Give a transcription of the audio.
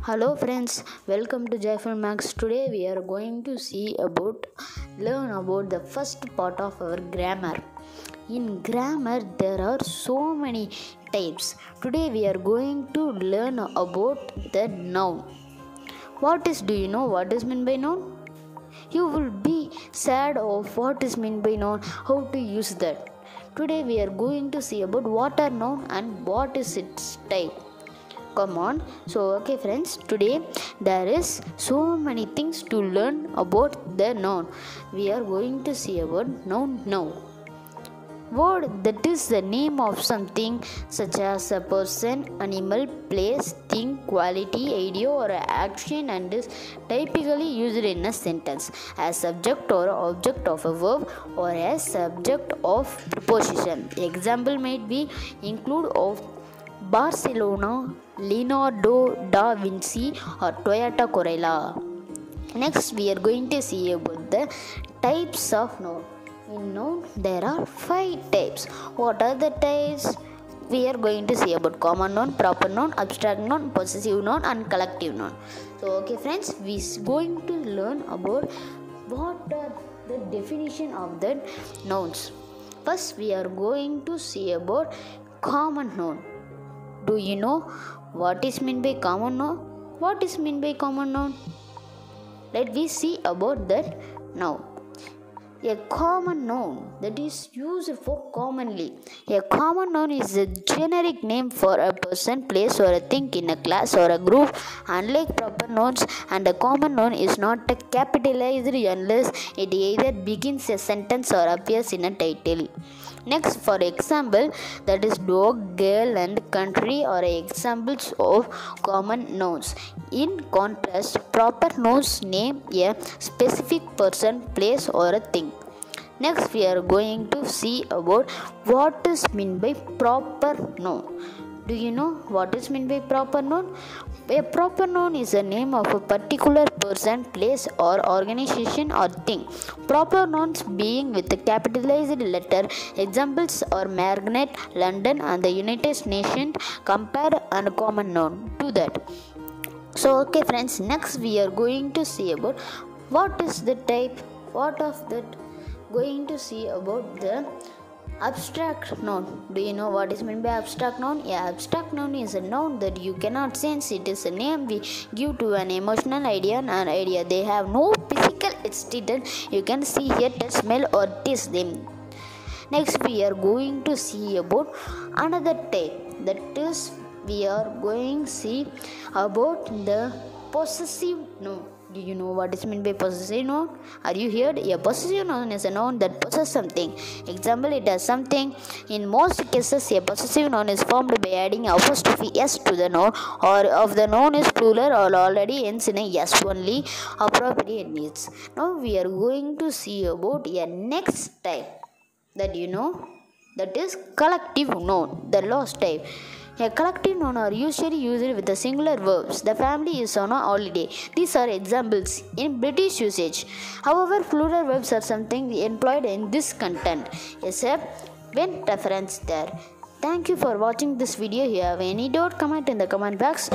Hello friends, welcome to Joyful Max. Today we are going to learn about the first part of our grammar. In grammar there are so many types. Today we are going to learn about the noun. Do you know what is meant by noun? You will be sad of what is meant by noun, how to use that. Today we are going to see about what are noun and what is its type. Come on. Okay friends, today there is so many things to learn about the noun. We are going to see about noun now. Word, that is the name of something such as a person, animal, place, thing, quality, idea or action, and is typically used in a sentence as subject or object of a verb or as subject of preposition. Example might be include of Barcelona, Leonardo da Vinci or Toyota Corolla. Next we are going to see about the types of noun. In noun there are 5 types. What are the types? We are going to see about common noun, proper noun, abstract noun, possessive noun and collective noun. Okay friends, we are going to learn about what are the definition of the nouns. First we are going to see about common noun. Do you know what is meant by common noun? What is meant by common noun? Let me see about that now. A common noun that is used for commonly. A common noun is a generic name for a person, place or a thing in a class or a group. Unlike proper nouns, and a common noun is not capitalized unless it either begins a sentence or appears in a title. Next, for example, that is dog, girl and country are examples of common nouns. In contrast, proper nouns name a specific person, place or a thing. Next, we are going to see about what is meant by proper noun. Do you know what is meant by proper noun? A proper noun is a name of a particular person, place or organization or thing. Proper nouns being with a capitalized letter. Examples are Magnet, London and the United Nations. Compare and common noun to that. Okay friends, next we are going to see about what is the type. What of that? Going to see about the abstract noun. Do you know what is meant by abstract noun? Yeah, abstract noun is a noun that you cannot sense. It is a name we give to an emotional idea and an idea. They have no physical existence. You can see, hear, touch, smell or taste them. Next we are going to see about another type. That is, we are going to see about the possessive noun. Do you know what is meant by possessive noun? Are you here? A possessive noun is a noun that possesses something. Example, it has something. In most cases, a possessive noun is formed by adding apostrophe s to the noun, or if the noun is plural or already ends in a s only, appropriate needs. Now we are going to see about a next type. That you know, that is collective noun, the last type. A collective noun are usually used with the singular verbs. The family is on a holiday. These are examples in British usage. However, plural verbs are something employed in this content, except when referenced there. Thank you for watching this video. If you have any doubt, comment in the comment box.